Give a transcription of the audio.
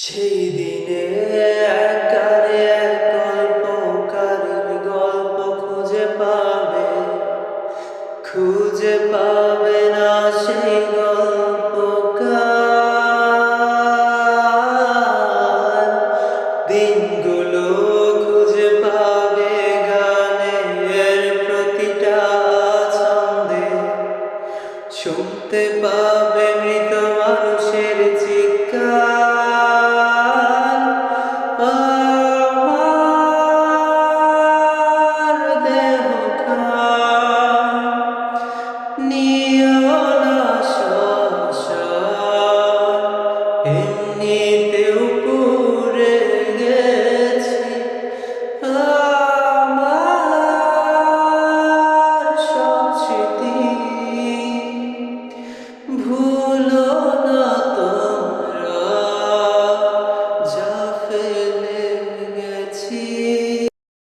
সেই দিনে এক গানে এক গল্পকারের গল্প খুঁজে পাবে না সেই গল্পকার। দিনগুলো খুঁজে পাবে গানের প্রতিটা ছন্দে, শুনতে পাবে মৃত মানুষের চিৎকার। আমার দেহ খান নিও না শ্মশান।